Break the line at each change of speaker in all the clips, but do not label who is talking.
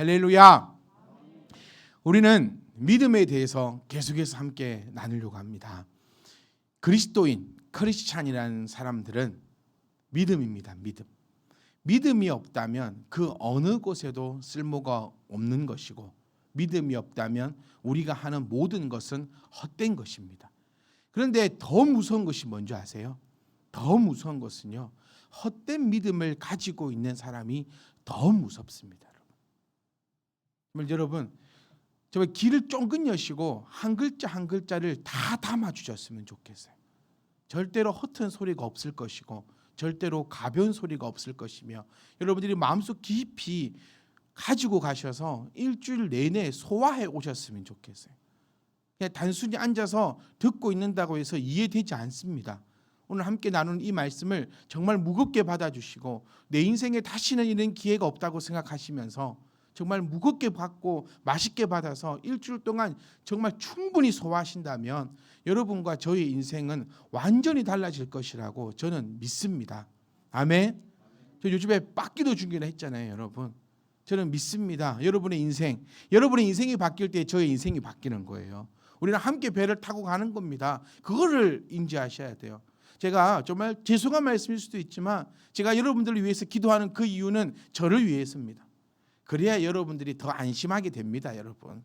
할렐루야. 우리는 믿음에 대해서 계속해서 함께 나누려고 합니다. 그리스도인, 크리스찬이라는 사람들은 믿음입니다. 믿음이 없다면 그 어느 곳에도 쓸모가 없는 것이고, 믿음이 없다면 우리가 하는 모든 것은 헛된 것입니다. 그런데 더 무서운 것이 뭔지 아세요? 더 무서운 것은요, 헛된 믿음을 가지고 있는 사람이 더 무섭습니다. 여러분, 정말 귀를 쫑긋 여시고 한 글자 한 글자를 다 담아주셨으면 좋겠어요. 절대로 허튼 소리가 없을 것이고, 절대로 가벼운 소리가 없을 것이며, 여러분들이 마음속 깊이 가지고 가셔서 일주일 내내 소화해 오셨으면 좋겠어요. 그냥 단순히 앉아서 듣고 있는다고 해서 이해되지 않습니다. 오늘 함께 나누는 이 말씀을 정말 무겁게 받아주시고, 내 인생에 다시는 이런 기회가 없다고 생각하시면서 정말 무겁게 받고 맛있게 받아서 일주일 동안 정말 충분히 소화하신다면 여러분과 저의 인생은 완전히 달라질 것이라고 저는 믿습니다. 아멘. 저 요즘에 빡기도 중계를 했잖아요, 여러분. 저는 믿습니다. 여러분의 인생이 바뀔 때 저의 인생이 바뀌는 거예요. 우리는 함께 배를 타고 가는 겁니다. 그거를 인지하셔야 돼요. 제가 정말 죄송한 말씀일 수도 있지만 제가 여러분들을 위해서 기도하는 그 이유는 저를 위해서입니다. 그래야 여러분들이 더 안심하게 됩니다, 여러분.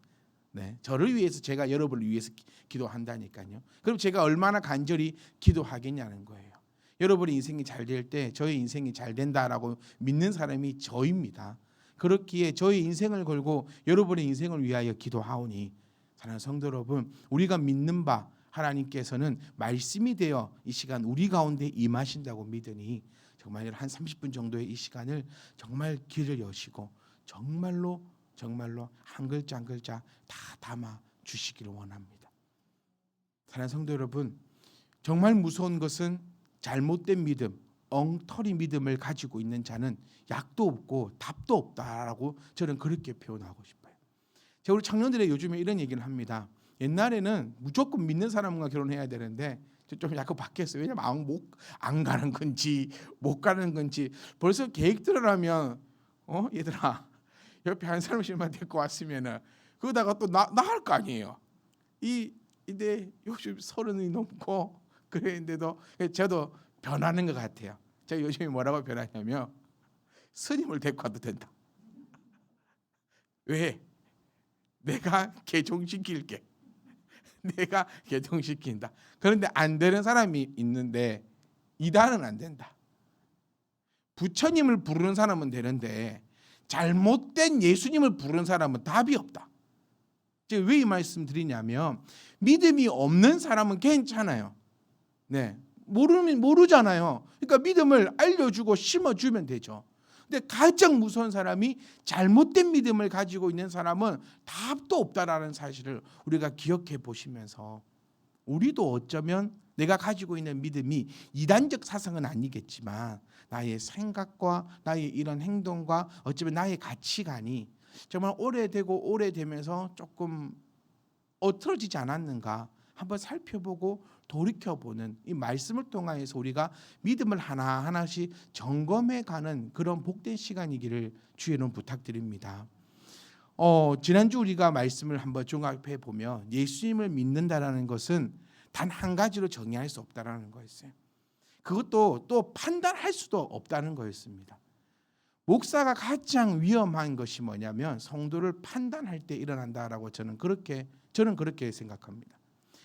네, 저를 위해서, 제가 여러분을 위해서 기도한다니까요. 그럼 제가 얼마나 간절히 기도하겠냐는 거예요. 여러분의 인생이 잘 될 때 저의 인생이 잘 된다라고 믿는 사람이 저입니다. 그렇기에 저의 인생을 걸고 여러분의 인생을 위하여 기도하오니, 사랑하는 성도 여러분, 우리가 믿는 바 하나님께서는 말씀이 되어 이 시간 우리 가운데 임하신다고 믿으니 정말 한 30분 정도의 이 시간을 정말 귀를 여시고 정말로 한 글자 한 글자 다 담아 주시기를 원합니다. 사랑하는 성도 여러분, 정말 무서운 것은 잘못된 믿음, 엉터리 믿음을 가지고 있는 자는 약도 없고 답도 없다라고 저는 그렇게 표현하고 싶어요. 제가 우리 청년들의 요즘에 이런 얘기를 합니다. 옛날에는 무조건 믿는 사람과 결혼해야 되는데 좀 약간 바뀌었어요. 왜냐면 안 가는 건지 못 가는 건지 벌써 계획들을 하면 얘들아, 옆에 한 사람씩만 데리고 왔으면은 그러다가 또 나 할 거 아니에요. 이제 요즘 30이 넘고 그랬는데도 저도 변하는 것 같아요. 제가 요즘에 뭐라고 변하냐면 스님을 데리고 와도 된다. 왜? 내가 개종시킬게. 내가 개종시킨다. 그런데 안 되는 사람이 있는데 이단은 안 된다. 부처님을 부르는 사람은 되는데 잘못된 예수님을 부르는 사람은 답이 없다. 제가 왜 이 말씀 드리냐면, 믿음이 없는 사람은 괜찮아요. 네, 모르잖아요. 그러니까 믿음을 알려주고 심어주면 되죠. 근데 가장 무서운 사람이 잘못된 믿음을 가지고 있는 사람은 답도 없다라는 사실을 우리가 기억해 보시면서, 우리도 어쩌면 내가 가지고 있는 믿음이 이단적 사상은 아니겠지만 나의 생각과 나의 이런 행동과 어쩌면 나의 가치관이 정말 오래되면서 조금 어트러지지 않았는가 한번 살펴보고 돌이켜보는 이 말씀을 통해서 우리가 믿음을 하나하나씩 점검해가는 그런 복된 시간이기를 주의 이름 부탁드립니다. 지난주 우리가 말씀을 한번 종합해 보면 예수님을 믿는다라는 것은 단 한 가지로 정의할 수 없다라는 거였어요. 그것도 또 판단할 수도 없다는 거였습니다. 목사가 가장 위험한 것이 뭐냐면 성도를 판단할 때 일어난다라고 저는 그렇게 생각합니다.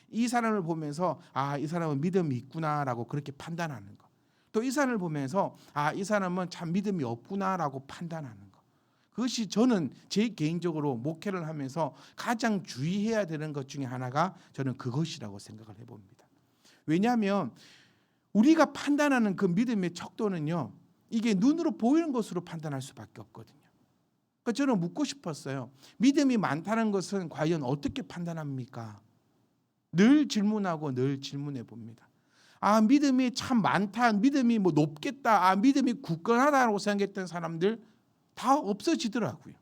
이 사람을 보면서 이 사람은 믿음이 있구나라고 그렇게 판단하는 거. 또 이 사람을 보면서 이 사람은 참 믿음이 없구나라고 판단하는 거. 그것이 저는 제 개인적으로 목회를 하면서 가장 주의해야 되는 것 중에 하나가 저는 그것이라고 생각을 해봅니다. 왜냐하면 우리가 판단하는 그 믿음의 척도는요, 이게 눈으로 보이는 것으로 판단할 수밖에 없거든요. 그러니까 저는 묻고 싶었어요. 믿음이 많다는 것은 과연 어떻게 판단합니까? 늘 질문하고 늘 질문해 봅니다. 믿음이 참 많다, 믿음이 높겠다, 믿음이 굳건하다고 생각했던 사람들 다 없어지더라고요.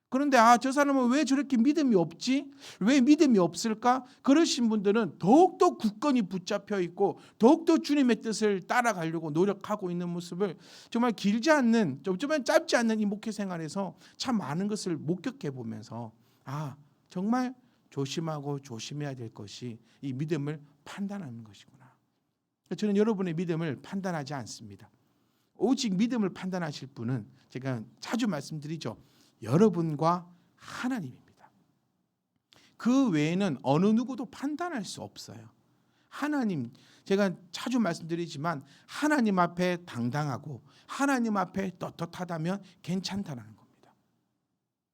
그런데 저 사람은 왜 저렇게 믿음이 없지? 왜 믿음이 없을까? 그러신 분들은 더욱더 굳건히 붙잡혀 있고 더욱더 주님의 뜻을 따라가려고 노력하고 있는 모습을 정말 길지 않는, 좀 짧지 않는 이 목회 생활에서 참 많은 것을 목격해 보면서 정말 조심하고 조심해야 될 것이 이 믿음을 판단하는 것이구나. 저는 여러분의 믿음을 판단하지 않습니다. 오직 믿음을 판단하실 분은 제가 자주 말씀드리죠. 여러분과 하나님입니다. 그 외에는 어느 누구도 판단할 수 없어요. 하나님, 제가 자주 말씀드리지만 하나님 앞에 당당하고 하나님 앞에 떳떳하다면 괜찮다는 겁니다.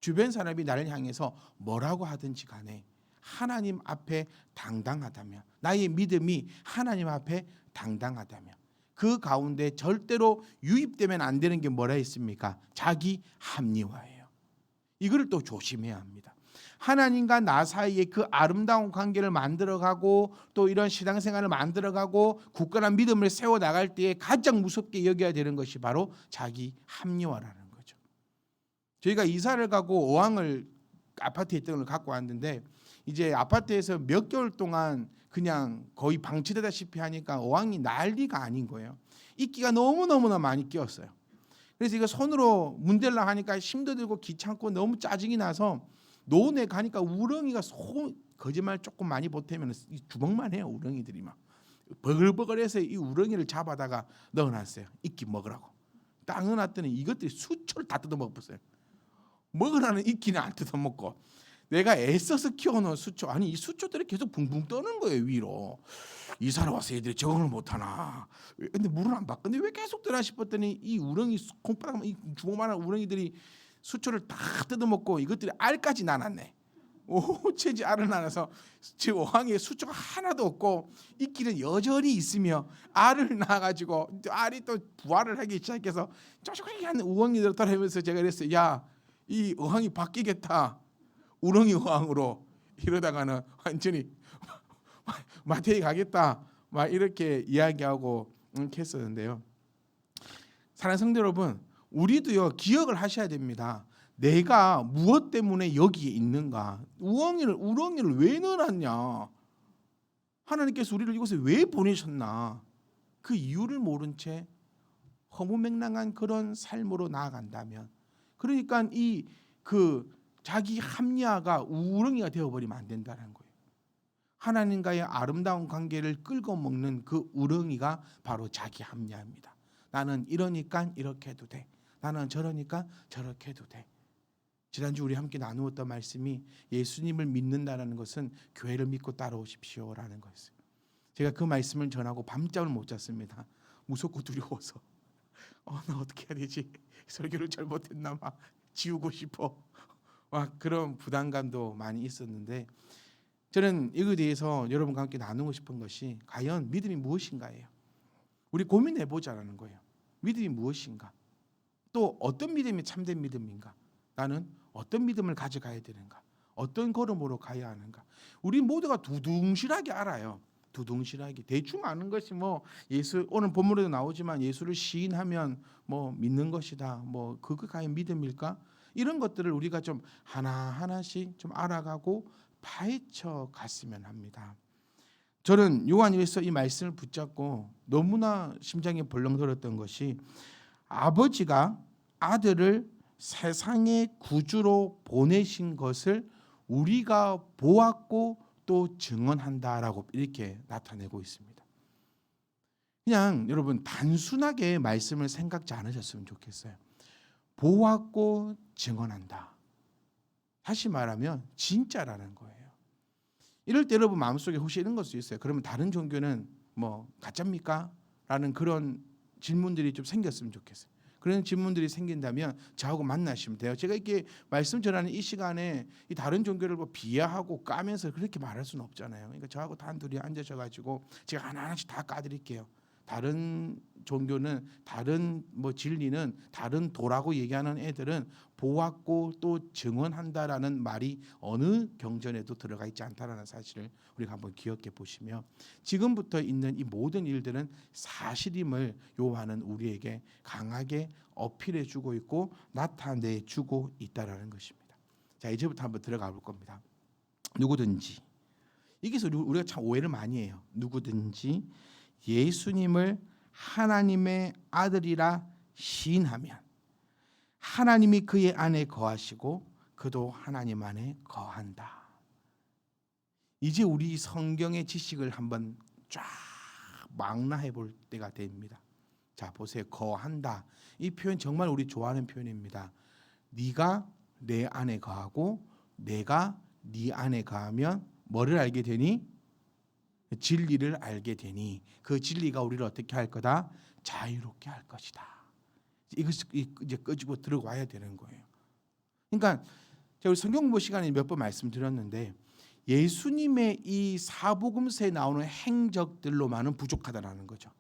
주변 사람이 나를 향해서 뭐라고 하든지 간에 하나님 앞에 당당하다면, 나의 믿음이 하나님 앞에 당당하다면 그 가운데 절대로 유입되면 안 되는 게 뭐라 했습니까? 자기 합리화예요. 이거를 또 조심해야 합니다. 하나님과 나 사이에 그 아름다운 관계를 만들어가고 또 이런 신앙생활을 만들어가고 굳건한 믿음을 세워나갈 때에 가장 무섭게 여겨야 되는 것이 바로 자기 합리화라는 거죠. 저희가 이사를 가고 어항을 아파트에 있던 걸 갖고 왔는데 이제 아파트에서 몇 개월 동안 그냥 거의 방치되다시피 하니까 어항이 난리가 아닌 거예요. 이끼가 너무너무나 많이 끼었어요. 그래서 이거 손으로 문대려 하니까 힘도 들고 귀찮고 너무 짜증이 나서 노원에 가니까 우렁이가 거짓말 조금 많이 보태면 주먹만 해요. 우렁이들이 막 버글버글해서 이 우렁이를 잡아다가 넣어놨어요. 이끼 먹으라고. 딱 넣어놨더니 이것들이 수초를 다 뜯어먹었어요. 먹으라는 이끼는 안 뜯어먹고 내가 애써서 키워놓은 수초, 아니 이 수초들이 계속 붕붕 떠는 거예요 위로. 이사를 와서 애들이 적응을 못하나. 근데 물을 안 바꾸는데 왜 계속 뜨나 싶었더니 이 우렁이 콩바닥 이 주먹만한 우렁이들이 수초를 다 뜯어먹고 이것들이 알까지 나놨네. 오체지 알을 나눠서 지금 어항에 수초가 하나도 없고 이끼는 여전히 있으며 알을 낳아가지고 알이 또 부화를 하기 시작해서 쪼그리한 우렁이들 따라하면서 제가 그랬어요. 야, 이 어항이 바뀌겠다. 우렁이 어항으로. 이러다가는 완전히 마태에 가겠다. 막 이렇게 이야기하고 했었는데요. 사랑하는 성도 여러분, 우리도요 기억을 하셔야 됩니다. 내가 무엇 때문에 여기에 있는가? 우렁이를 왜 넣어놨냐? 하나님께서 우리를 이곳에 왜 보내셨나? 그 이유를 모른 채 허무맹랑한 그런 삶으로 나아간다면, 그러니까 자기 합리화가 우렁이가 되어버리면 안 된다는 거예요. 하나님과의 아름다운 관계를 끌고 먹는 그 우렁이가 바로 자기 합리화입니다. 나는 이러니까 이렇게 해도 돼. 나는 저러니까 저렇게 해도 돼. 지난주 우리 함께 나누었던 말씀이 예수님을 믿는다는 것은 교회를 믿고 따라오십시오라는 거였어요. 제가 그 말씀을 전하고 밤잠을 못 잤습니다. 무섭고 두려워서. 나 어떻게 해야 되지? 설교를 잘못했나 막 지우고 싶어. 막 그런 부담감도 많이 있었는데, 저는 이거에 대해서 여러분과 함께 나누고 싶은 것이 과연 믿음이 무엇인가예요. 우리 고민해보자라는 거예요. 믿음이 무엇인가? 또 어떤 믿음이 참된 믿음인가? 나는 어떤 믿음을 가져가야 되는가? 어떤 걸음으로 가야 하는가? 우리 모두가 두둥실하게 알아요. 두둥실하게 대충 아는 것이 예수, 오늘 본문에도 나오지만 예수를 시인하면 믿는 것이다. 그거 과연 믿음일까? 이런 것들을 우리가 좀 하나하나씩 좀 알아가고 파헤쳐 갔으면 합니다. 저는 요한일서 이 말씀을 붙잡고 너무나 심장이 벌렁거렸던 것이, 아버지가 아들을 세상의 구주로 보내신 것을 우리가 보았고 또 증언한다라고 이렇게 나타내고 있습니다. 그냥 여러분 단순하게 말씀을 생각지 않으셨으면 좋겠어요. 보았고 증언한다. 다시 말하면 진짜라는 거예요. 이럴 때 여러분 마음속에 혹시 이런 걸 수 있어요. 그러면 다른 종교는 가짜입니까? 라는 그런 질문들이 좀 생겼으면 좋겠어요. 그런 질문들이 생긴다면 저하고 만나시면 돼요. 제가 이렇게 말씀 전하는 이 시간에 이 다른 종교를 비하하고 까면서 그렇게 말할 수는 없잖아요. 그러니까 저하고 단둘이 앉으셔가지고 제가 하나하나씩 다 까드릴게요. 다른 종교는, 다른 진리는, 다른 도라고 얘기하는 애들은 보았고 또 증언한다라는 말이 어느 경전에도 들어가 있지 않다라는 사실을 우리가 한번 기억해 보시며, 지금부터 있는 이 모든 일들은 사실임을 요한은 우리에게 강하게 어필해 주고 있고 나타내 주고 있다라는 것입니다. 자, 이제부터 한번 들어가 볼 겁니다. 누구든지, 여기서 우리가 참 오해를 많이 해요. 누구든지 예수님을 하나님의 아들이라 시인하면 하나님이 그의 안에 거하시고 그도 하나님 안에 거한다. 이제 우리 성경의 지식을 한번 쫙 망라해 볼 때가 됩니다. 자, 보세요. 거한다. 이 표현 정말 우리 좋아하는 표현입니다. 네가 내 안에 거하고 내가 네 안에 거하면 뭐를 알게 되니? 진리를 알게 되니 그 진리가 우리를 어떻게 할 거다? 자유롭게 할 것이다. 이것이 이제 끄집어 들어와야 되는 거예요. 그러니까 제가 성경 공부 시간에 몇 번 말씀드렸는데 예수님의 이 사복음서에 나오는 행적들로만은 부족하다라는 거죠.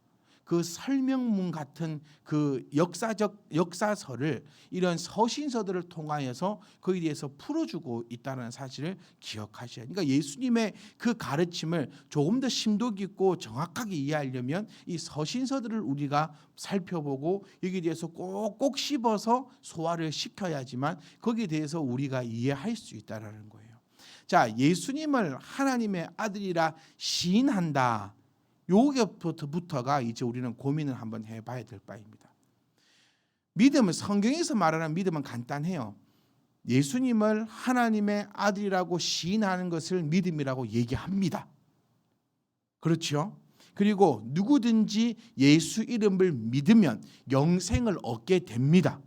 그 설명문 같은 그 역사서를 이런 서신서들을 통하여서 거기에 대해서 풀어주고 있다는 사실을 기억하셔야 돼요. 그러니까 예수님의 그 가르침을 조금 더 심도 깊고 정확하게 이해하려면 이 서신서들을 우리가 살펴보고 여기에 대해서 꼭꼭 씹어서 소화를 시켜야지만 거기에 대해서 우리가 이해할 수 있다는 거예요. 자, 예수님을 하나님의 아들이라 시인한다. 요게부터가 이제 우리는 고민을 한번 해봐야 될 바입니다. 믿음은, 성경에서 말하는 믿음은 간단해요. 예수님을 하나님의 아들이라고 시인하는 것을 믿음이라고 얘기합니다. 그렇죠? 그리고 누구든지 예수 이름을 믿으면 영생을 얻게 됩니다.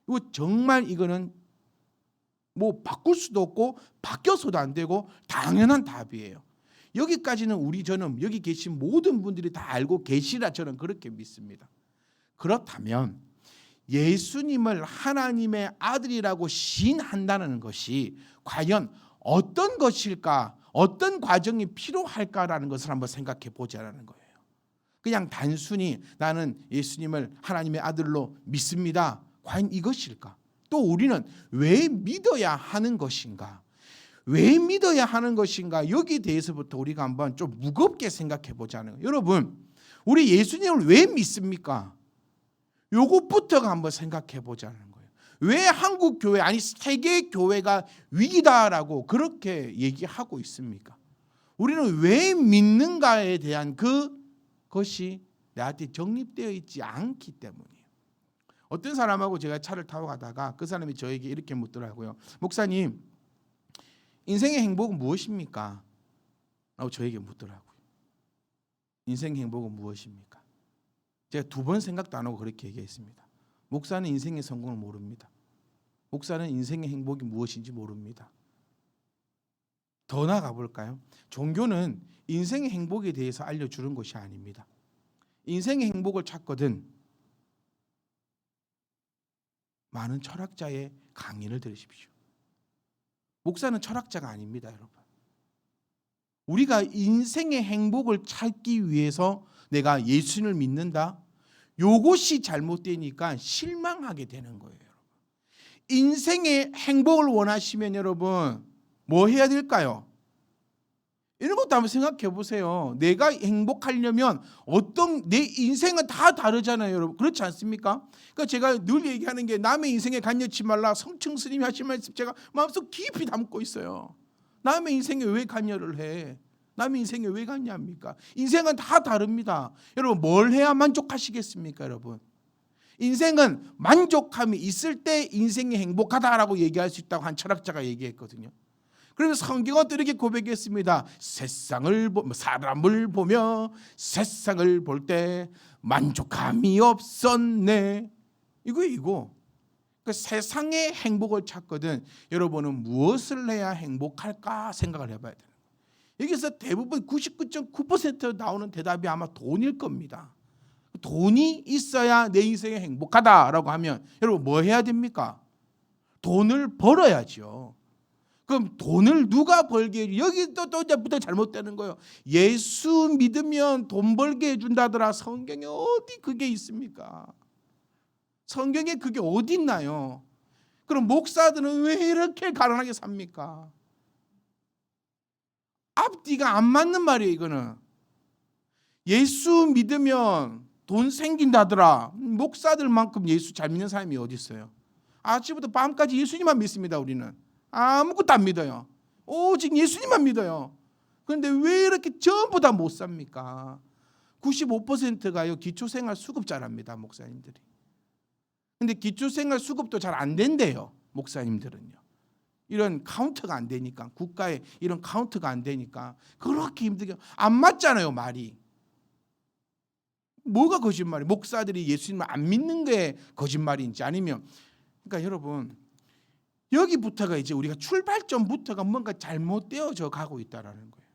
이거 정말 이거는 뭐 바꿀 수도 없고 바뀌어서도 안 되고 당연한 답이에요. 여기까지는 저는 여기 계신 모든 분들이 다 알고 계시라 저는 그렇게 믿습니다. 그렇다면 예수님을 하나님의 아들이라고 시인한다는 것이 과연 어떤 것일까? 어떤 과정이 필요할까라는 것을 한번 생각해 보자라는 거예요. 그냥 단순히 나는 예수님을 하나님의 아들로 믿습니다. 과연 이것일까? 또 우리는 왜 믿어야 하는 것인가? 왜 믿어야 하는 것인가? 여기에 대해서부터 우리가 한번 좀 무겁게 생각해 보자는 거예요. 여러분, 우리 예수님을 왜 믿습니까? 요것부터가 한번 생각해 보자는 거예요. 왜 한국 교회, 아니 세계 교회가 위기다라고 그렇게 얘기하고 있습니까? 우리는 왜 믿는가에 대한 그것이 나한테 정립되어 있지 않기 때문이에요. 어떤 사람하고 제가 차를 타고 가다가 그 사람이 저에게 이렇게 묻더라고요. 목사님, 인생의 행복은 무엇입니까? 라고 저에게 묻더라고요. 인생의 행복은 무엇입니까? 제가 2번 생각도 안 하고 그렇게 얘기했습니다. 목사는 인생의 성공을 모릅니다. 목사는 인생의 행복이 무엇인지 모릅니다. 더 나아가 볼까요? 종교는 인생의 행복에 대해서 알려주는 것이 아닙니다. 인생의 행복을 찾거든 많은 철학자의 강의를 들으십시오. 목사는 철학자가 아닙니다, 여러분. 우리가 인생의 행복을 찾기 위해서 내가 예수님을 믿는다. 요것이 잘못되니까 실망하게 되는 거예요. 인생의 행복을 원하시면 여러분 뭐 해야 될까요? 이런 것도 한번 생각해 보세요. 내가 행복하려면 내 인생은 다 다르잖아요, 여러분. 그렇지 않습니까? 그러니까 제가 늘 얘기하는 게 남의 인생에 간여치 말라. 성층 스님이 하신 말씀 제가 마음속 깊이 담고 있어요. 남의 인생에 왜 간여를 해? 남의 인생에 왜 간여합니까? 인생은 다 다릅니다. 여러분, 뭘 해야 만족하시겠습니까, 여러분? 인생은 만족함이 있을 때 인생이 행복하다라고 얘기할 수 있다고 한 철학자가 얘기했거든요. 그래서 성경은 또 이렇게 고백했습니다. 사람을 보며 세상을 볼 때 만족함이 없었네. 이거. 그 세상의 행복을 찾거든 여러분은 무엇을 해야 행복할까 생각을 해봐야 돼요. 여기서 대부분 99.9% 나오는 대답이 아마 돈일 겁니다. 돈이 있어야 내 인생이 행복하다라고 하면 여러분 뭐 해야 됩니까? 돈을 벌어야죠. 그럼 돈을 누가 벌게 해줘? 여기 또 이제부터 잘못되는 거예요. 예수 믿으면 돈 벌게 해준다더라. 성경에 어디 그게 있습니까? 성경에 그게 어디 있나요? 그럼 목사들은 왜 이렇게 가난하게 삽니까? 앞뒤가 안 맞는 말이에요. 이거는 예수 믿으면 돈 생긴다더라. 목사들만큼 예수 잘 믿는 사람이 어디 있어요? 아침부터 밤까지 예수님만 믿습니다. 우리는 아무것도 안 믿어요. 오직 예수님만 믿어요. 그런데 왜 이렇게 전부 다 못 삽니까? 95%가요 기초생활 수급자랍니다, 목사님들이. 근데 기초생활 수급도 잘 안 된대요, 목사님들은요. 이런 카운트가 안 되니까, 국가에 이런 카운트가 안 되니까 그렇게 힘들게, 안 맞잖아요, 말이. 뭐가 거짓말이? 목사들이 예수님을 안 믿는 게 거짓말인지, 아니면, 그러니까 여러분, 여기부터가 이제 우리가 출발점부터가 뭔가 잘못되어져 가고 있다라는 거예요.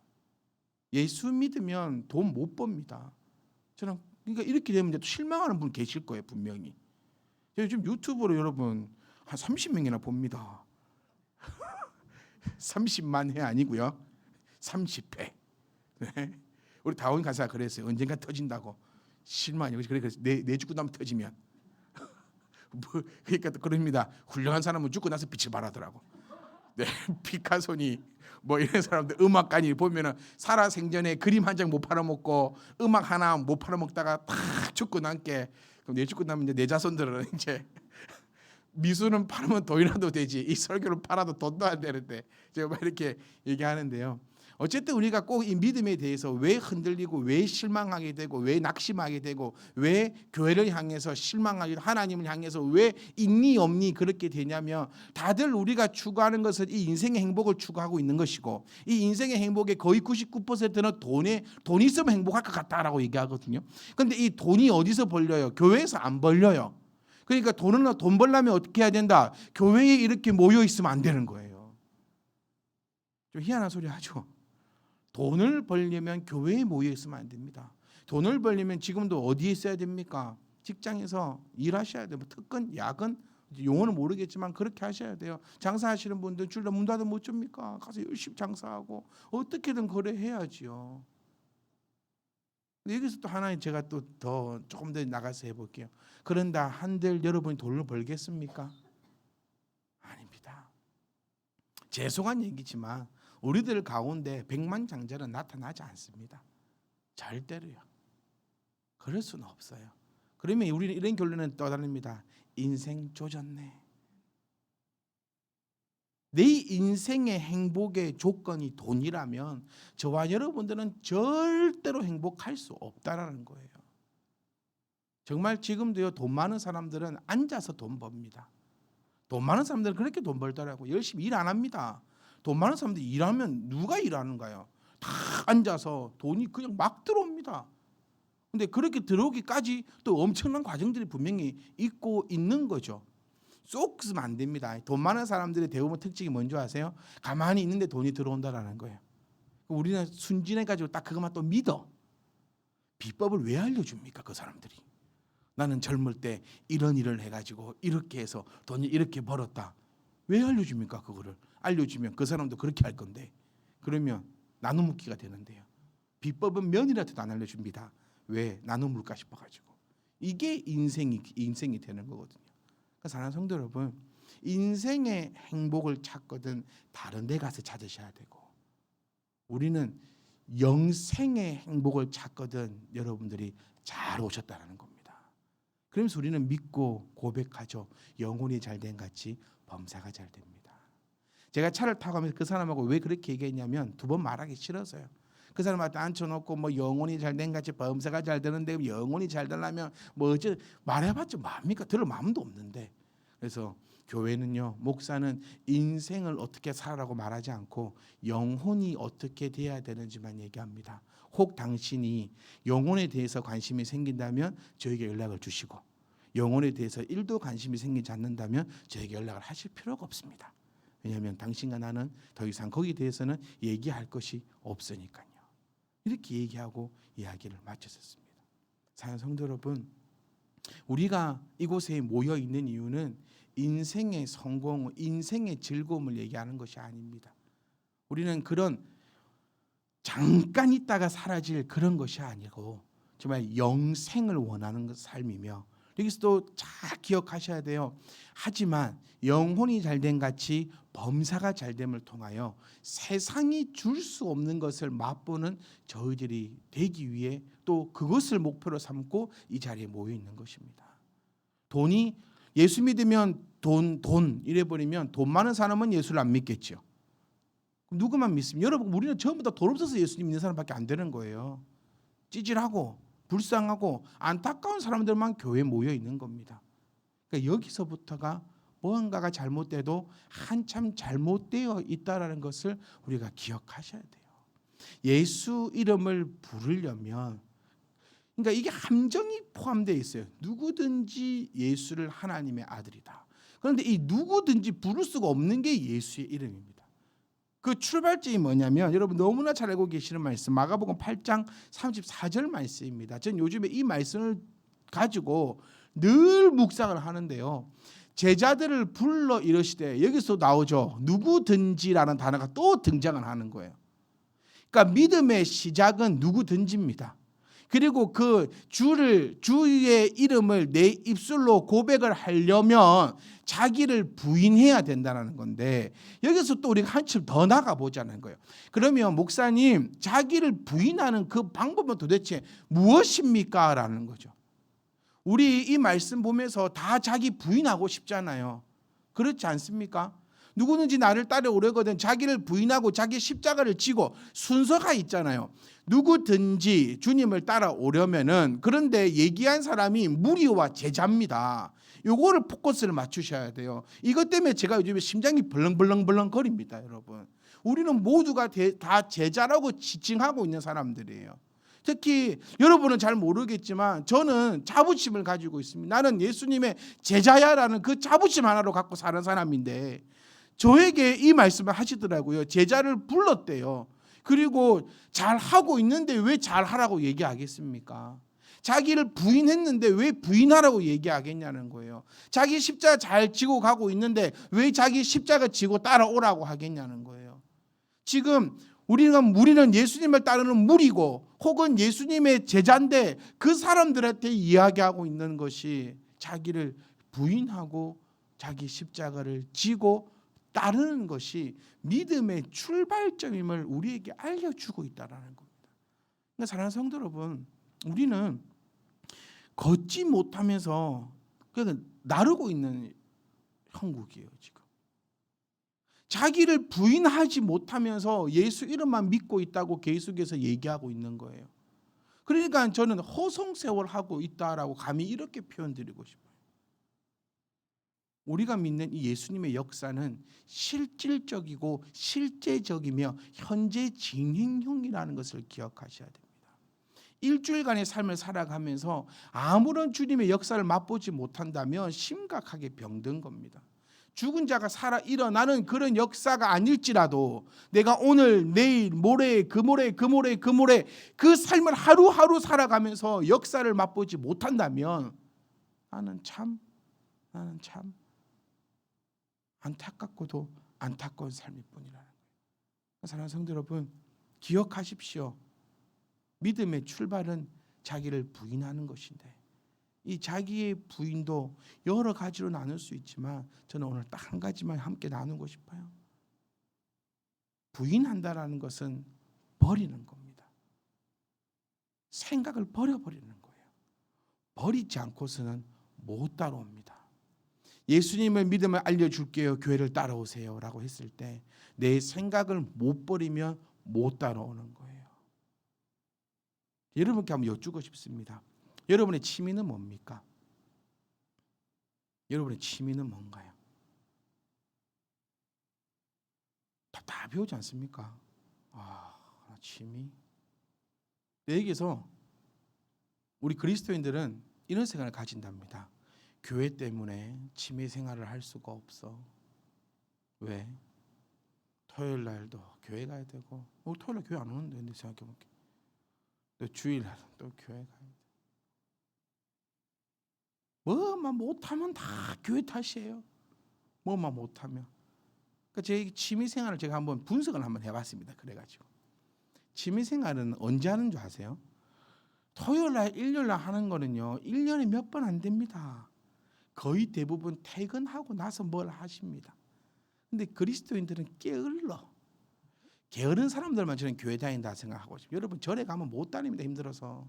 예수 믿으면 돈 못 법니다. 저는 그러니까 이렇게 되면 또 실망하는 분 계실 거예요, 분명히. 제가 요즘 유튜브로 여러분 한 30명이나 봅니다. 30만 회 아니고요, 30회. 네. 우리 다원 가사가 그랬어요. 언젠가 터진다고. 실망이고, 그래서 내 죽고 나면 터지면. 뭐, 그러니까 또 그럽니다. 훌륭한 사람은 죽고 나서 빛을 발하더라고. 네, 피카소니 뭐 이런 사람들, 음악가니 보면은 살아 생전에 그림 한 장 못 팔아먹고 음악 하나 못 팔아먹다가 다 죽고 남게. 그럼 내 죽고 나면 이제 내 자손들은 이제 미술은 팔으면 돈이라도 되지, 이 설교를 팔아도 돈도 안 되는데, 제가 막 이렇게 얘기하는데요. 어쨌든 우리가 꼭 이 믿음에 대해서 왜 흔들리고, 왜 실망하게 되고, 왜 낙심하게 되고, 왜 교회를 향해서 실망하게, 하나님을 향해서 왜 있니 없니 그렇게 되냐면, 다들 우리가 추구하는 것은 이 인생의 행복을 추구하고 있는 것이고, 이 인생의 행복의 거의 99%는 돈이 있으면 행복할 것 같다라고 얘기하거든요. 그런데 이 돈이 어디서 벌려요? 교회에서 안 벌려요. 그러니까 돈 벌려면 어떻게 해야 된다? 교회에 이렇게 모여 있으면 안 되는 거예요. 좀 희한한 소리 하죠. 돈을 벌려면 교회에 모여 있으면 안 됩니다. 돈을 벌려면 지금도 어디에 있어야 됩니까? 직장에서 일하셔야 돼요. 뭐 특근, 야근, 용어는 모르겠지만 그렇게 하셔야 돼요. 장사하시는 분들 주일날 문 닫으면 못 줍니까? 가서 열심히 장사하고 어떻게든 거래해야지요. 여기서 또 하나 제가 또 더 조금 더 나가서 해볼게요. 그런다 한들 여러분이 돈을 벌겠습니까? 아닙니다. 죄송한 얘기지만 우리들 가운데 백만장자는 나타나지 않습니다. 절대로요. 그럴 수는 없어요. 그러면 우리는 이런 결론은 떠다닙니다. 인생 조졌네. 내 인생의 행복의 조건이 돈이라면 저와 여러분들은 절대로 행복할 수 없다라는 거예요. 정말 지금도요, 돈 많은 사람들은 앉아서 돈 법니다. 돈 많은 사람들은 그렇게 돈 벌더라고요. 열심히 일 안 합니다. 돈 많은 사람들이 일하면 누가 일하는가요? 다 앉아서 돈이 그냥 막 들어옵니다. 근데 그렇게 들어오기까지 또 엄청난 과정들이 분명히 있고 있는 거죠. 쏙 쓰면 안 됩니다. 돈 많은 사람들의 대부분 특징이 뭔지 아세요? 가만히 있는데 돈이 들어온다라는 거예요. 우리는 순진해가지고 딱 그것만 또 믿어. 비법을 왜 알려줍니까, 그 사람들이? 나는 젊을 때 이런 일을 해가지고 이렇게 해서 돈을 이렇게 벌었다. 왜 알려줍니까? 그거를 알려주면 그 사람도 그렇게 할 건데, 그러면 나눠 묻기가 되는데요. 비법은 면이라도 안 알려줍니다. 왜? 나눠 물까 싶어가지고. 이게 인생이 되는 거거든요. 그러니까 사랑하는 성도 여러분, 인생의 행복을 찾거든 다른 데 가서 찾으셔야 되고, 우리는 영생의 행복을 찾거든 여러분들이 잘 오셨다는 겁니다. 그러면서 우리는 믿고 고백하죠. 영혼이 잘된 같이 범사가 잘 됩니다. 제가 차를 타고 가면서 그 사람하고 왜 그렇게 얘기했냐면, 두 번 말하기 싫어서요. 그 사람한테 앉혀놓고 뭐 영혼이 잘된 같이 범사가 잘 되는데, 영혼이 잘 되려면 뭐 어째 말해봤자 뭡니까? 들을 마음도 없는데. 그래서 교회는요, 목사는 인생을 어떻게 살아라고 말하지 않고 영혼이 어떻게 돼야 되는지만 얘기합니다. 혹 당신이 영혼에 대해서 관심이 생긴다면 저에게 연락을 주시고, 영혼에 대해서 1도 관심이 생기지 않는다면 저에게 연락을 하실 필요가 없습니다. 왜냐하면 당신과 나는 더 이상 거기에 대해서는 얘기할 것이 없으니까요. 이렇게 얘기하고 이야기를 마쳤습니다. 사랑하는 성도 여러분, 우리가 이곳에 모여 있는 이유는 인생의 성공, 인생의 즐거움을 얘기하는 것이 아닙니다. 우리는 그런 잠깐 있다가 사라질 그런 것이 아니고 정말 영생을 원하는 삶이며, 여기서도 잘 기억하셔야 돼요. 하지만 영혼이 잘된 같이 범사가 잘됨을 통하여 세상이 줄 수 없는 것을 맛보는 저희들이 되기 위해 또 그것을 목표로 삼고 이 자리에 모여 있는 것입니다. 돈이 예수 믿으면 돈 이래 버리면 돈 많은 사람은 예수를 안 믿겠죠. 누구만 믿습니까? 여러분, 우리는 전부 다 돈 없어서 예수님 믿는 사람밖에 안 되는 거예요. 찌질하고 불쌍하고 안타까운 사람들만 교회에 모여 있는 겁니다. 그러니까 여기서부터가 무언가가 잘못돼도 한참 잘못되어 있다라는 것을 우리가 기억하셔야 돼요. 예수 이름을 부르려면, 그러니까 이게 함정이 포함되어 있어요. 누구든지 예수를 하나님의 아들이다. 그런데 이 누구든지 부를 수가 없는 게 예수의 이름입니다. 그 출발점이 뭐냐면, 여러분 너무나 잘 알고 계시는 말씀, 마가복음 8장 34절 말씀입니다. 전 요즘에 이 말씀을 가지고 늘 묵상을 하는데요. 제자들을 불러 이르시되, 여기서 나오죠. 누구든지라는 단어가 또 등장을 하는 거예요. 그러니까 믿음의 시작은 누구든지입니다. 그리고 그 주의 이름을 내 입술로 고백을 하려면 자기를 부인해야 된다는 건데, 여기서 또 우리가 한층 더 나가 보자는 거예요. 그러면 목사님, 자기를 부인하는 그 방법은 도대체 무엇입니까? 라는 거죠. 우리 이 말씀 보면서 다 자기 부인하고 싶잖아요. 그렇지 않습니까? 누구든지 나를 따라오려거든 자기를 부인하고 자기 십자가를 지고, 순서가 있잖아요. 누구든지 주님을 따라오려면은, 그런데 얘기한 사람이 무리와 제자입니다. 요거를 포커스를 맞추셔야 돼요. 이것 때문에 제가 요즘에 심장이 벌렁벌렁 거립니다, 여러분. 우리는 모두가 다 제자라고 지칭하고 있는 사람들이에요. 특히 여러분은 잘 모르겠지만 저는 자부심을 가지고 있습니다. 나는 예수님의 제자야라는 그 자부심 하나로 갖고 사는 사람인데, 저에게 이 말씀을 하시더라고요. 제자를 불렀대요. 그리고 잘하고 있는데 왜 잘하라고 얘기하겠습니까? 자기를 부인했는데 왜 부인하라고 얘기하겠냐는 거예요. 자기 십자가 잘 지고 가고 있는데 왜 자기 십자가 지고 따라오라고 하겠냐는 거예요. 지금 우리는 예수님을 따르는 무리고 혹은 예수님의 제자인데, 그 사람들한테 이야기하고 있는 것이 자기를 부인하고 자기 십자가를 지고 따르는 것이 믿음의 출발점임을 우리에게 알려주고 있다는 겁니다. 그러니까 사랑하는 성도 여러분, 우리는 걷지 못하면서 그냥 나르고 있는 형국이에요. 지금 자기를 부인하지 못하면서 예수 이름만 믿고 있다고 계속해서 얘기하고 있는 거예요. 그러니까 저는 허송세월하고 있다라고 감히 이렇게 표현드리고 싶어요. 우리가 믿는 이 예수님의 역사는 실질적이고 실제적이며 현재 진행형이라는 것을 기억하셔야 됩니다. 일주일간의 삶을 살아가면서 아무런 주님의 역사를 맛보지 못한다면 심각하게 병든 겁니다. 죽은 자가 살아 일어나는 그런 역사가 아닐지라도 내가 오늘, 내일, 모레, 그 삶을 하루하루 살아가면서 역사를 맛보지 못한다면 나는 참 안타깝고도 안타까운 삶일 뿐이라는 거예요. 사랑하는 성도 여러분, 기억하십시오. 믿음의 출발은 자기를 부인하는 것인데, 이 자기의 부인도 여러 가지로 나눌 수 있지만 저는 오늘 딱 한 가지만 함께 나누고 싶어요. 부인한다라는 것은 버리는 겁니다. 생각을 버려버리는 거예요. 버리지 않고서는 못 따라옵니다. 예수님의 믿음을 알려줄게요, 교회를 따라오세요 라고 했을 때 내 생각을 못 버리면 못 따라오는 거예요. 여러분께 한번 여쭙고 싶습니다. 여러분의 취미는 뭡니까? 여러분의 취미는 뭔가요? 다 배우지 않습니까? 취미. 여기서 우리 그리스도인들은 이런 생각을 가진답니다. 교회 때문에 취미 생활을 할 수가 없어. 왜? 토요일 날도 교회 가야 되고, 토요일 날 교회 안 오는데, 근데 생각해볼게. 또 주일 날 또 교회 가야 돼. 뭐만 못하면 다 교회 탓이에요. 뭐만 못하면. 그러니까 제 취미 생활을 제가 한번 분석을 한번 해봤습니다. 그래가지고 취미 생활은 언제 하는 줄 아세요? 토요일 날, 일요일 날 하는 거는요, 1년에 몇 번 안 됩니다. 거의 대부분 퇴근하고 나서 뭘 하십니다. 근데 그리스도인들은 게으른 사람들만 저는 교회 다닌다 생각하고 있어요. 여러분, 절에 가면 못 다닙니다. 힘들어서.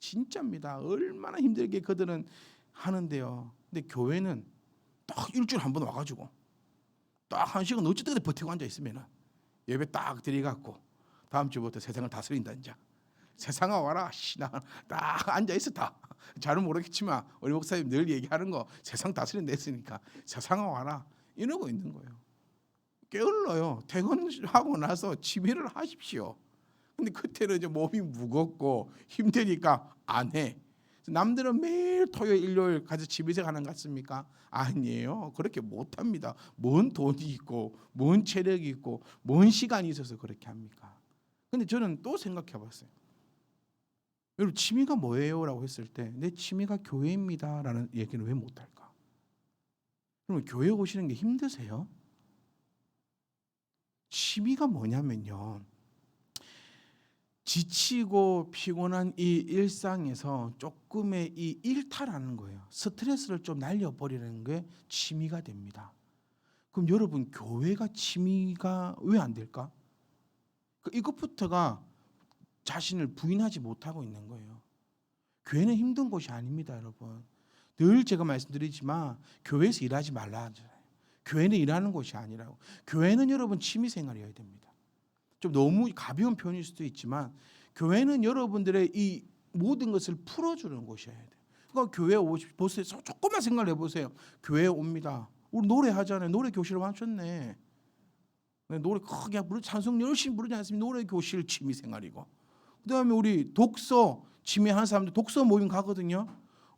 진짜입니다. 얼마나 힘들게 그들은 하는데요. 근데 교회는 딱 일주일에 한 번 와가지고 딱 1시간 어쨌든 버티고 앉아 있으면은 예배 딱 드리갖고 다음 주부터 세상을 다스린다. 이제 세상아 와라. 나딱 앉아 있었다. 잘은 모르겠지만 우리 목사님 늘 얘기하는 거 세상 다스린다 했으니까 세상아 와라 이러고 있는 거예요. 게을러요. 퇴근하고 나서 취미를 하십시오. 근데 그때는 이제 몸이 무겁고 힘드니까 안 해. 남들은 매일 토요일 일요일 가서 집에서 하는 것 같습니까? 아니에요. 그렇게 못합니다. 뭔 돈이 있고 뭔 체력이 있고 뭔 시간이 있어서 그렇게 합니까? 근데 저는 또 생각해 봤어요. 여러분 취미가 뭐예요? 라고 했을 때 내 취미가 교회입니다 라는 얘기는 왜 못할까? 그러면 교회 오시는 게 힘드세요? 취미가 뭐냐면요, 지치고 피곤한 이 일상에서 조금의 이 일탈하는 거예요. 스트레스를 좀 날려버리는 게 취미가 됩니다. 그럼 여러분 교회가 취미가 왜 안 될까? 이것부터가 자신을 부인하지 못하고 있는 거예요. 교회는 힘든 곳이 아닙니다, 여러분. 늘 제가 말씀드리지만 교회에서 일하지 말라 하잖아요. 교회는 일하는 곳이 아니라고. 교회는 여러분 취미 생활이어야 됩니다. 좀 너무 가벼운 표현일 수도 있지만 교회는 여러분들의 이 모든 것을 풀어주는 곳이어야 돼요. 그러니까 교회 보세요. 조금만 생각을 해보세요. 교회에 옵니다. 우리 노래하잖아요. 노래 교실 와셨네. 노래 크게 찬송 열심히 부르지 않습니까? 노래 교실 취미 생활이고, 그다음에 우리 독서 취미하는 사람들 독서 모임 가거든요.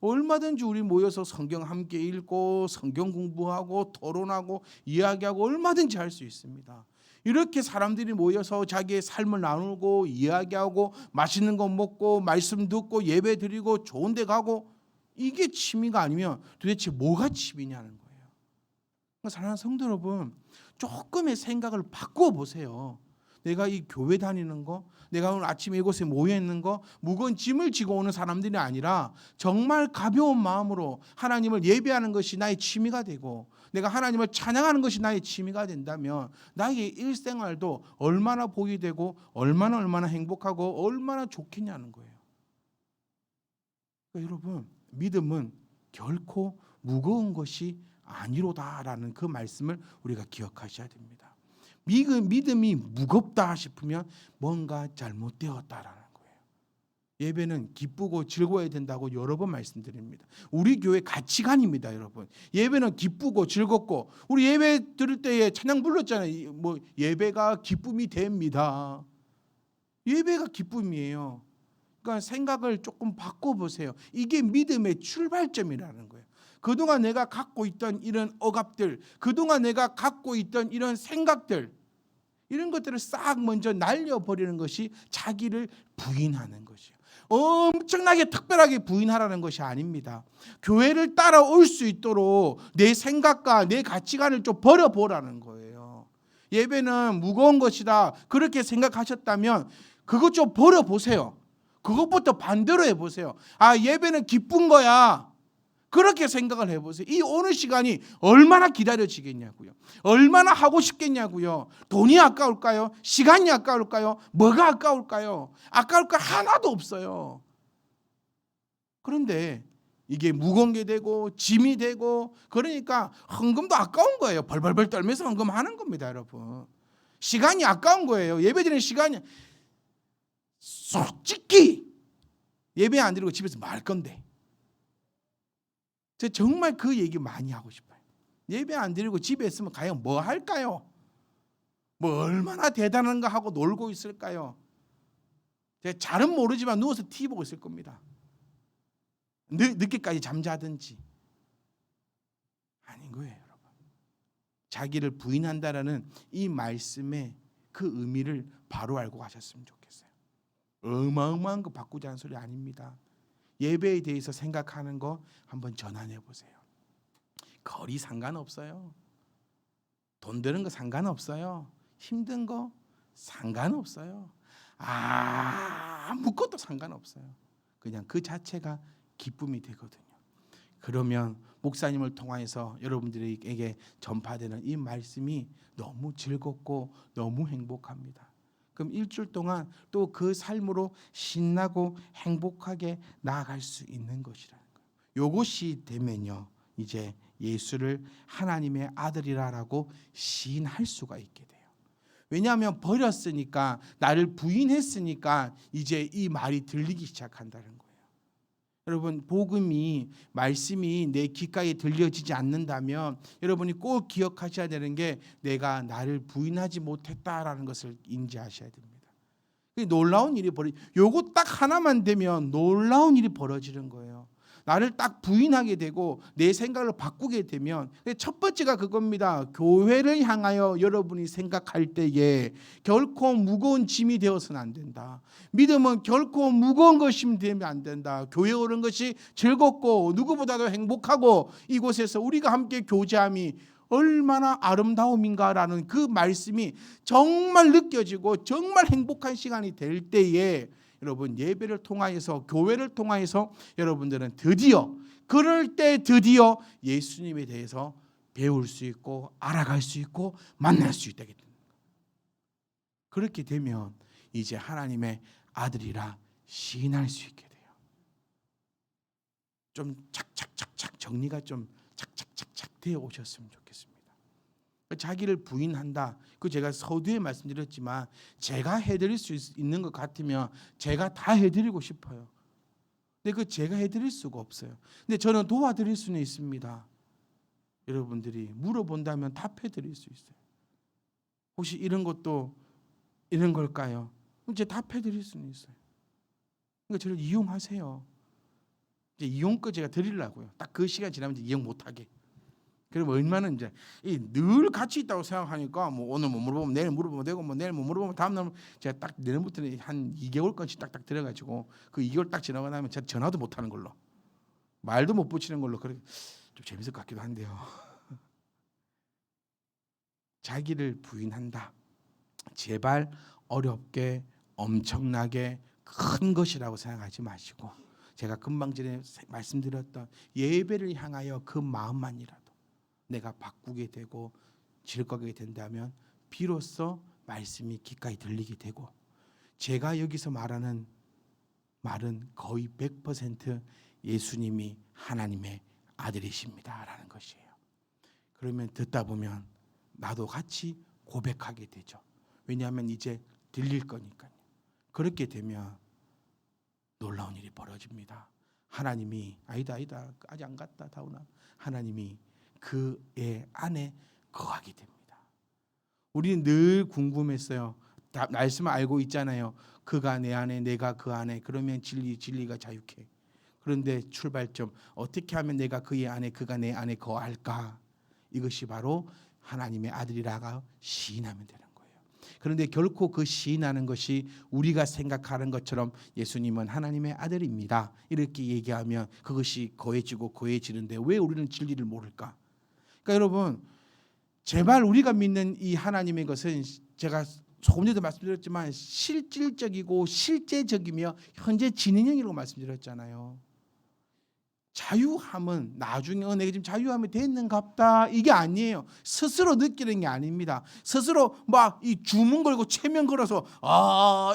얼마든지 우리 모여서 성경 함께 읽고 성경 공부하고 토론하고 이야기하고 얼마든지 할 수 있습니다. 이렇게 사람들이 모여서 자기의 삶을 나누고 이야기하고 맛있는 거 먹고 말씀 듣고 예배 드리고 좋은 데 가고, 이게 취미가 아니면 도대체 뭐가 취미냐는 거예요. 그러니까 사랑하는 성도 여러분, 조금의 생각을 바꾸어 보세요. 내가 이 교회 다니는 거, 내가 오늘 아침에 이곳에 모여 있는 거 무거운 짐을 지고 오는 사람들이 아니라 정말 가벼운 마음으로 하나님을 예배하는 것이 나의 취미가 되고 내가 하나님을 찬양하는 것이 나의 취미가 된다면 나의 일생활도 얼마나 복이 되고 얼마나 행복하고 얼마나 좋겠냐는 거예요. 그러니까 여러분, 믿음은 결코 무거운 것이 아니로다라는 그 말씀을 우리가 기억하셔야 됩니다. 믿음이 무겁다 싶으면 뭔가 잘못되었다라는 거예요. 예배는 기쁘고 즐거워야 된다고 여러 번 말씀드립니다. 우리 교회 가치관입니다, 여러분. 예배는 기쁘고 즐겁고, 우리 예배 들을 때에 찬양 불렀잖아요. 뭐 예배가 기쁨이 됩니다. 예배가 기쁨이에요. 그러니까 생각을 조금 바꿔보세요. 이게 믿음의 출발점이라는 거예요. 그동안 내가 갖고 있던 이런 억압들, 그동안 내가 갖고 있던 이런 생각들, 이런 것들을 싹 먼저 날려버리는 것이 자기를 부인하는 것이에요. 엄청나게 특별하게 부인하라는 것이 아닙니다. 교회를 따라올 수 있도록 내 생각과 내 가치관을 좀 버려보라는 거예요. 예배는 무거운 것이다 그렇게 생각하셨다면 그것 좀 버려보세요. 그것부터 반대로 해보세요. 아, 예배는 기쁜 거야. 그렇게 생각을 해보세요. 이 오늘 시간이 얼마나 기다려지겠냐고요. 얼마나 하고 싶겠냐고요. 돈이 아까울까요? 시간이 아까울까요? 뭐가 아까울까요? 아까울 거 하나도 없어요. 그런데 이게 무거운 게 되고 짐이 되고 그러니까 헌금도 아까운 거예요. 벌벌벌 떨면서 헌금하는 겁니다, 여러분. 시간이 아까운 거예요. 예배드리는 시간이, 솔직히 예배 안 드리고 집에서 말 건데, 제가 정말 그 얘기 많이 하고 싶어요. 예배 안 드리고 집에 있으면 과연 뭐 할까요? 뭐 얼마나 대단한가 하고 놀고 있을까요? 제가 잘은 모르지만 누워서 TV 보고 있을 겁니다. 늦게까지 잠자든지. 아닌 거예요, 여러분. 자기를 부인한다라는 이 말씀의 그 의미를 바로 알고 가셨으면 좋겠어요. 어마어마한 거 바꾸자는 소리 아닙니다. 예배에 대해서 생각하는 거 한번 전환해 보세요. 거리 상관없어요. 돈 드는 거 상관없어요. 힘든 거 상관없어요. 아무것도 상관없어요. 그냥 그 자체가 기쁨이 되거든요. 그러면 목사님을 통해서 여러분들에게 전파되는 이 말씀이 너무 즐겁고 너무 행복합니다. 그럼 일주일 동안 또 그 삶으로 신나고 행복하게 나아갈 수 있는 것이라는 거예요. 이것이 되면요, 이제 예수를 하나님의 아들이라고 시인할 수가 있게 돼요. 왜냐하면 버렸으니까, 나를 부인했으니까 이제 이 말이 들리기 시작한다는 거예요. 여러분, 복음이, 말씀이 내 귓가에 들려지지 않는다면 여러분이 꼭 기억하셔야 되는 게 내가 나를 부인하지 못했다라는 것을 인지하셔야 됩니다. 놀라운 일이 요거 딱 하나만 되면 놀라운 일이 벌어지는 거예요. 나를 딱 부인하게 되고 내 생각을 바꾸게 되면, 첫 번째가 그겁니다. 교회를 향하여 여러분이 생각할 때에 결코 무거운 짐이 되어서는 안 된다. 믿음은 결코 무거운 것이 되면 안 된다. 교회 오는 것이 즐겁고 누구보다도 행복하고 이곳에서 우리가 함께 교제함이 얼마나 아름다움인가라는 그 말씀이 정말 느껴지고 정말 행복한 시간이 될 때에 여러분, 예배를 통하여서, 교회를 통하여서 여러분들은 그럴 때 드디어 예수님에 대해서 배울 수 있고 알아갈 수 있고 만날 수 있게 됩니다. 그렇게 되면 이제 하나님의 아들이라 시인할 수 있게 돼요. 좀 착착착착 정리가 좀 착착착착 되어 오셨으면 좋겠습니다. 자기를 부인한다. 그 제가 서두에 말씀드렸지만 제가 해드릴 수 있는 것 같으면 제가 다 해드리고 싶어요. 근데 그 제가 해드릴 수가 없어요. 근데 저는 도와드릴 수는 있습니다. 여러분들이 물어본다면 답해드릴 수 있어요. 혹시 이런 것도 이런 걸까요? 그럼 제가 답해드릴 수는 있어요. 그러니까 저를 이용하세요. 이제 이용껏 제가 드리려고요. 딱 그 시간 지나면 이제 이용 못하게. 그럼 얼마나 이제 늘 같이 있다고 생각하니까 뭐 오늘 못 물어보면 내일 물어보면 되고, 뭐 내일 못 물어보면 다음 날 제가 딱 내일부터는 한 2개월까지 딱딱 들어가지고 그 2개월 딱 지나고 나면 제가 전화도 못 하는 걸로, 말도 못 붙이는 걸로, 그렇게 좀 재밌을 것 같기도 한데요. 자기를 부인한다. 제발 어렵게 엄청나게 큰 것이라고 생각하지 마시고, 제가 금방 전에 말씀드렸던 예배를 향하여 그 마음만이라도 내가 바꾸게 되고 즐거게 된다면 비로소 말씀이 귓가에 들리게 되고, 제가 여기서 말하는 말은 거의 100% 예수님이 하나님의 아들이십니다라는 것이에요. 그러면 듣다 보면 나도 같이 고백하게 되죠. 왜냐하면 이제 들릴 거니까요. 그렇게 되면 놀라운 일이 벌어집니다. 하나님이 아니다 아직 안 갔다 다오나, 하나님이 그의 안에 거하게 됩니다. 우리는 늘 궁금했어요. 다 말씀 알고 있잖아요. 그가 내 안에 내가 그 안에, 그러면 진리가 자유케. 그런데 출발점, 어떻게 하면 내가 그의 안에 그가 내 안에 거할까? 이것이 바로 하나님의 아들이라고 시인하면 되는 거예요. 그런데 결코 그 시인하는 것이 우리가 생각하는 것처럼 예수님은 하나님의 아들입니다 이렇게 얘기하면 그것이 거해지고 거해지는데 왜 우리는 진리를 모를까? 그러니까 여러분, 제발 우리가 믿는 이 하나님의 것은, 제가 조금 전에도 말씀드렸지만 실질적이고 실제적이며 현재 진행형이라고 말씀드렸잖아요. 자유함은 나중에 내가 지금 자유함이 됐는갑다 이게 아니에요. 스스로 느끼는 게 아닙니다. 스스로 막 이 주문 걸고 체면 걸어서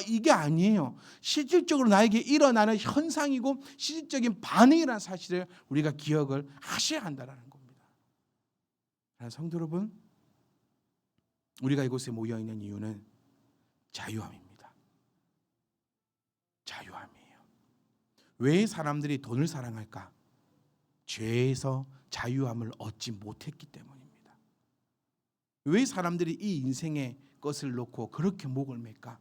이게 아니에요. 실질적으로 나에게 일어나는 현상이고 실질적인 반응이라는 사실을 우리가 기억을 하셔야 한다는 겁니다. 성도 여러분, 우리가 이곳에 모여 있는 이유는 자유함입니다. 자유함이에요. 왜 사람들이 돈을 사랑할까? 죄에서 자유함을 얻지 못했기 때문입니다. 왜 사람들이 이 인생의 것을 놓고 그렇게 목을 맬까?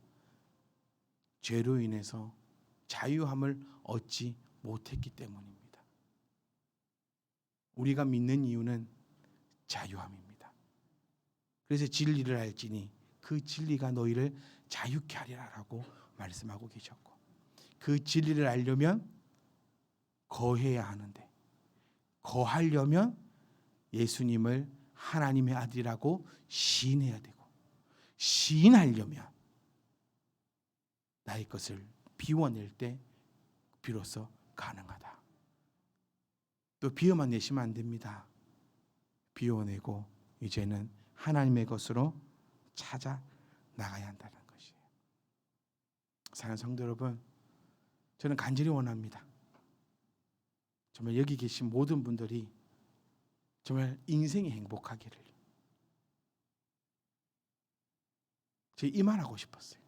죄로 인해서 자유함을 얻지 못했기 때문입니다. 우리가 믿는 이유는 자유함입니다. 그래서 진리를 알지니 그 진리가 너희를 자유케 하리라라고 말씀하고 계셨고, 그 진리를 알려면 거해야 하는데, 거하려면 예수님을 하나님의 아들이라고 시인해야 되고, 시인하려면 나의 것을 비워낼 때 비로소 가능하다. 또 비워만 내시면 안 됩니다. 비워내고 이제는 하나님의 것으로 찾아 나가야 한다는 것이에요. 사랑하는 성도 여러분, 저는 간절히 원합니다. 정말 여기 계신 모든 분들이 정말 인생이 행복하기를 제가 이만하고 싶었어요.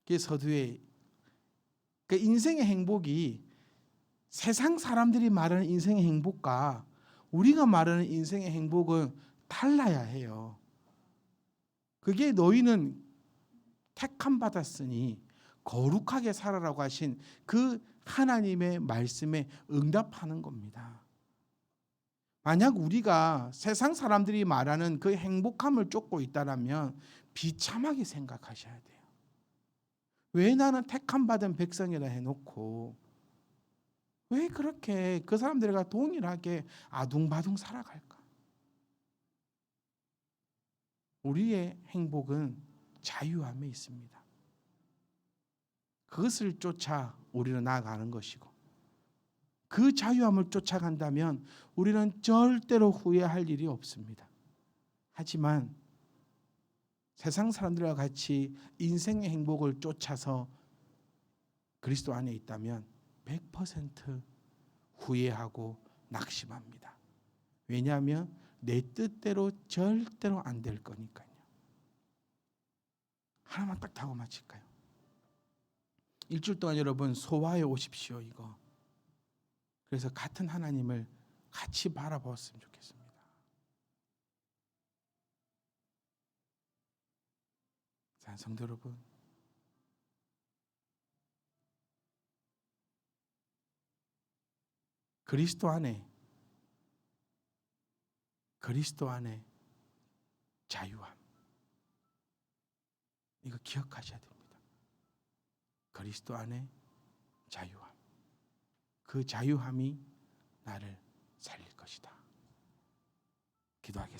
그게 서두에 그 인생의 행복이 세상 사람들이 말하는 인생의 행복과 우리가 말하는 인생의 행복은 달라야 해요. 그게 너희는 택함 받았으니 거룩하게 살아라고 하신 그 하나님의 말씀에 응답하는 겁니다. 만약 우리가 세상 사람들이 말하는 그 행복함을 쫓고 있다면 비참하게 생각하셔야 돼요. 왜 나는 택함 받은 백성이라 해놓고 왜 그렇게 그 사람들과 동일하게 아둥바둥 살아갈까? 우리의 행복은 자유함에 있습니다. 그것을 쫓아 우리는 나아가는 것이고 그 자유함을 쫓아간다면 우리는 절대로 후회할 일이 없습니다. 하지만 세상 사람들과 같이 인생의 행복을 쫓아서 그리스도 안에 있다면 100% 후회하고 낙심합니다. 왜냐하면 내 뜻대로 절대로 안 될 거니까요. 하나만 딱 타고 마칠까요? 일주일 동안 여러분 소화해 오십시오 이거. 그래서 같은 하나님을 같이 바라보았으면 좋겠습니다. 자, 성도 여러분, 그리스도 안에 자유함, 이거 기억하셔야 됩니다. 그리스도 안에 자유함, 그 자유함이 나를 살릴 것이다. 기도하겠습니다.